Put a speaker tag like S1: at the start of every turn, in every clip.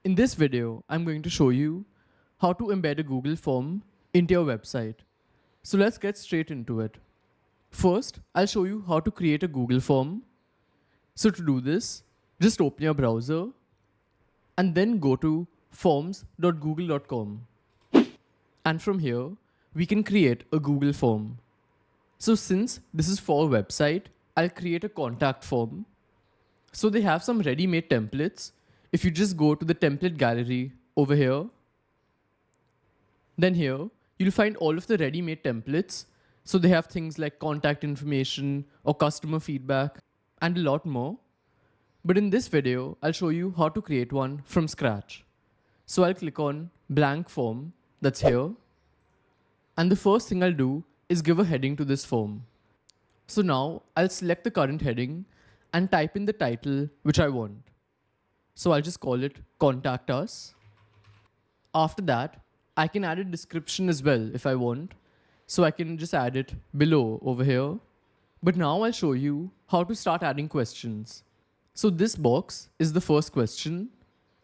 S1: In this video, I'm going to show you how to embed a Google form into your website. So let's get straight into it. First, I'll show you how to create a Google form. So to do this, just open your browser and then go to forms.google.com. And from here, we can create a Google form. So since this is for a website, I'll create a contact form. So they have some ready-made templates. If you just go to the template gallery over here, then here you'll find all of the ready-made templates. So they have things like contact information or customer feedback and a lot more. But in this video, I'll show you how to create one from scratch. So I'll click on blank form, that's here. And the first thing I'll do is give a heading to this form. So now I'll select the current heading and type in the title which I want. So I'll just call it Contact Us. After that, I can add a description as well if I want. So I can just add it below over here. But now I'll show you how to start adding questions. So this box is the first question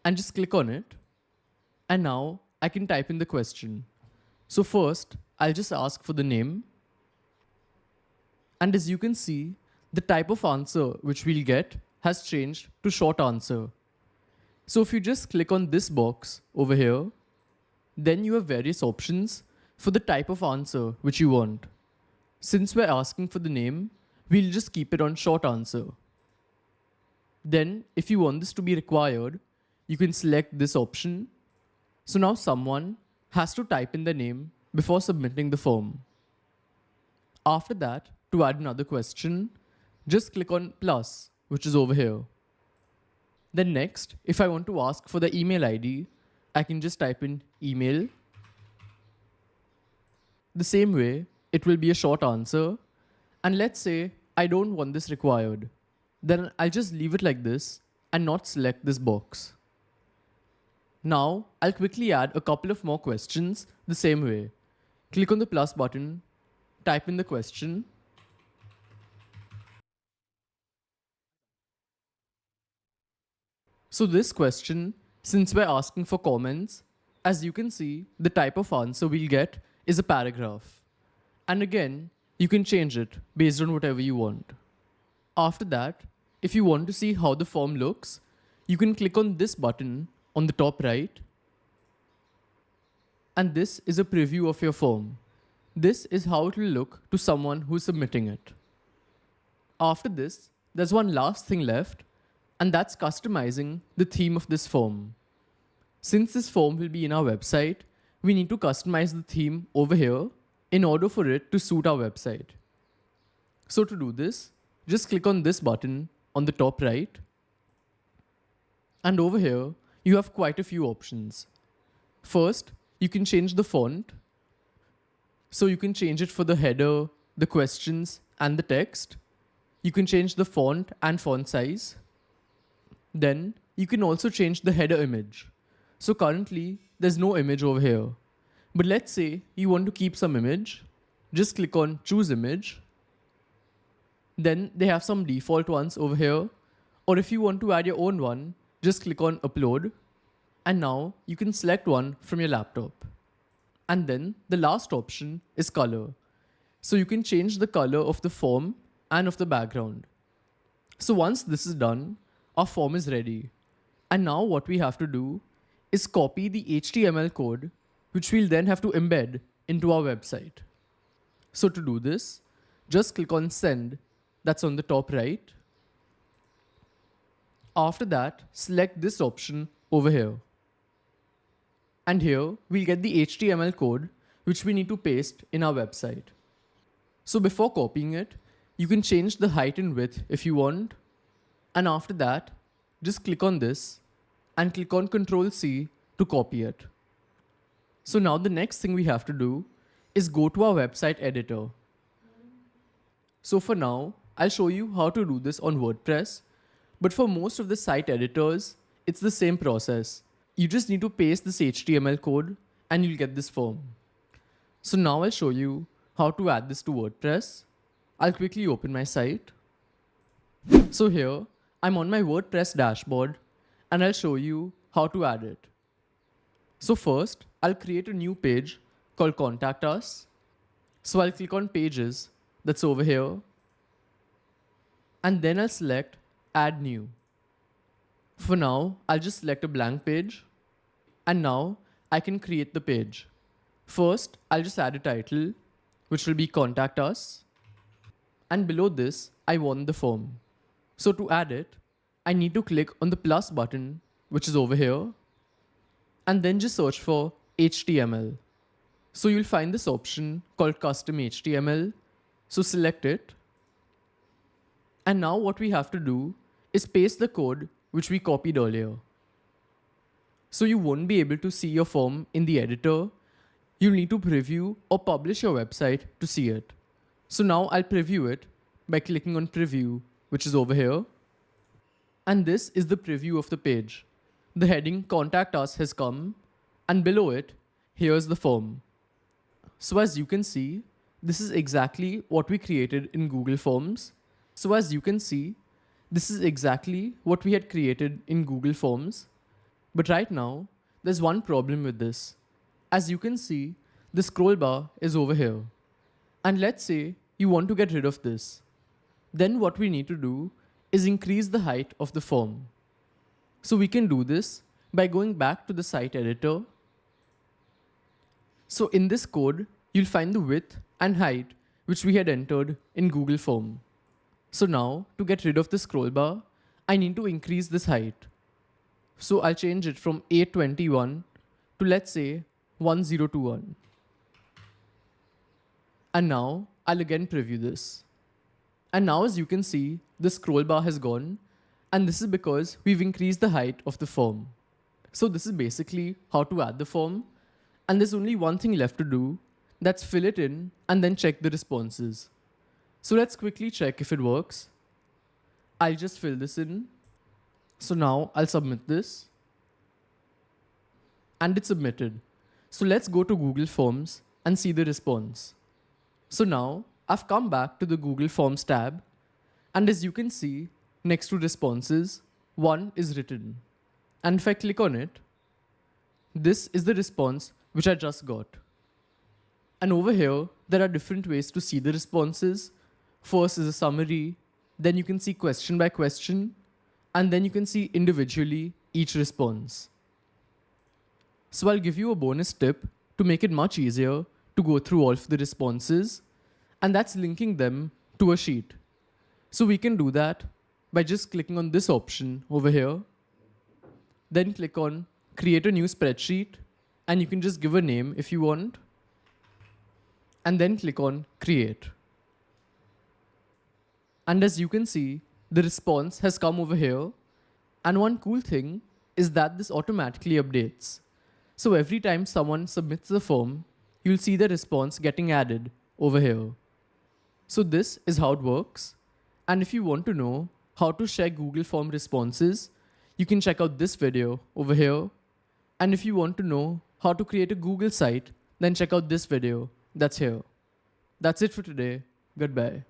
S1: and just click on it. And now I can type in the question. So first, I'll just ask for the name. And as you can see, the type of answer which we'll get has changed to short answer. So if you just click on this box over here, then you have various options for the type of answer which you want. Since we're asking for the name, we'll just keep it on short answer. Then if you want this to be required, you can select this option. So now someone has to type in the name before submitting the form. After that, to add another question, just click on plus, which is over here. Then next, if I want to ask for the email ID, I can just type in email. The same way, it will be a short answer. And let's say I don't want this required. Then I'll just leave it like this and not select this box. Now, I'll quickly add a couple of more questions the same way. Click on the plus button, type in the question. So this question, since we're asking for comments, as you can see, the type of answer we'll get is a paragraph. And again, you can change it based on whatever you want. After that, if you want to see how the form looks, you can click on this button on the top right. And this is a preview of your form. This is how it will look to someone who's submitting it. After this, there's one last thing left, and that's customizing the theme of this form. Since this form will be in our website, we need to customize the theme over here in order for it to suit our website. So to do this, just click on this button on the top right. And over here, you have quite a few options. First, you can change the font. So you can change it for the header, the questions, and the text. You can change the font and font size. Then you can also change the header image. So currently there's no image over here. But let's say you want to keep some image. Just click on choose image. Then they have some default ones over here. Or if you want to add your own one, just click on upload. And now you can select one from your laptop. And then the last option is color. So you can change the color of the form and of the background. So once this is done, our form is ready. And now what we have to do is copy the HTML code, which we'll then have to embed into our website. So to do this, just click on send, that's on the top right. After that, select this option over here. And here we'll get the HTML code, which we need to paste in our website. So before copying it, you can change the height and width if you want. And after that, just click on this and click on Ctrl+C to copy it. So now the next thing we have to do is go to our website editor. So for now, I'll show you how to do this on WordPress. But for most of the site editors, it's the same process. You just need to paste this HTML code and you'll get this form. So now I'll show you how to add this to WordPress. I'll quickly open my site. So here, I'm on my WordPress dashboard and I'll show you how to add it. So first, I'll create a new page called Contact Us. So I'll click on Pages, that's over here, and then I'll select Add New. For now, I'll just select a blank page, and now I can create the page. First, I'll just add a title, which will be Contact Us, and below this, I want the form. So to add it, I need to click on the plus button, which is over here, and then just search for HTML. So you'll find this option called Custom HTML. So select it. And now what we have to do is paste the code which we copied earlier. So you won't be able to see your form in the editor. You'll need to preview or publish your website to see it. So now I'll preview it by clicking on Preview, which is over here. And this is the preview of the page. The heading Contact Us has come, and below it, here's the form. So as you can see, this is exactly what we created in Google Forms. So as you can see, this is exactly what we had created in Google Forms. But right now, there's one problem with this. As you can see, the scroll bar is over here. And let's say you want to get rid of this. Then what we need to do is increase the height of the form. So we can do this by going back to the site editor. So in this code, you'll find the width and height which we had entered in Google Form. So now to get rid of the scroll bar, I need to increase this height. So I'll change it from 821 to, let's say, 1021. And now I'll again preview this. And now as you can see, the scroll bar has gone, and this is because we've increased the height of the form. So this is basically how to add the form, and there's only one thing left to do, that's fill it in and then check the responses. So let's quickly check if it works. I'll just fill this in. So now I'll submit this, and it's submitted. So let's go to Google Forms and see the response. So now I've come back to the Google Forms tab, and as you can see, next to responses, one is written. And if I click on it, this is the response which I just got. And over here, there are different ways to see the responses. First is a summary, then you can see question by question, and then you can see individually each response. So I'll give you a bonus tip to make it much easier to go through all of the responses, and that's linking them to a sheet. So we can do that by just clicking on this option over here, then click on create a new spreadsheet, and you can just give a name if you want, and then click on create. And as you can see, the response has come over here, and one cool thing is that this automatically updates. So every time someone submits the form, you'll see the response getting added over here. So this is how it works. And if you want to know how to check Google Form responses, you can check out this video over here. And if you want to know how to create a Google site, then check out this video that's here. That's it for today. Goodbye.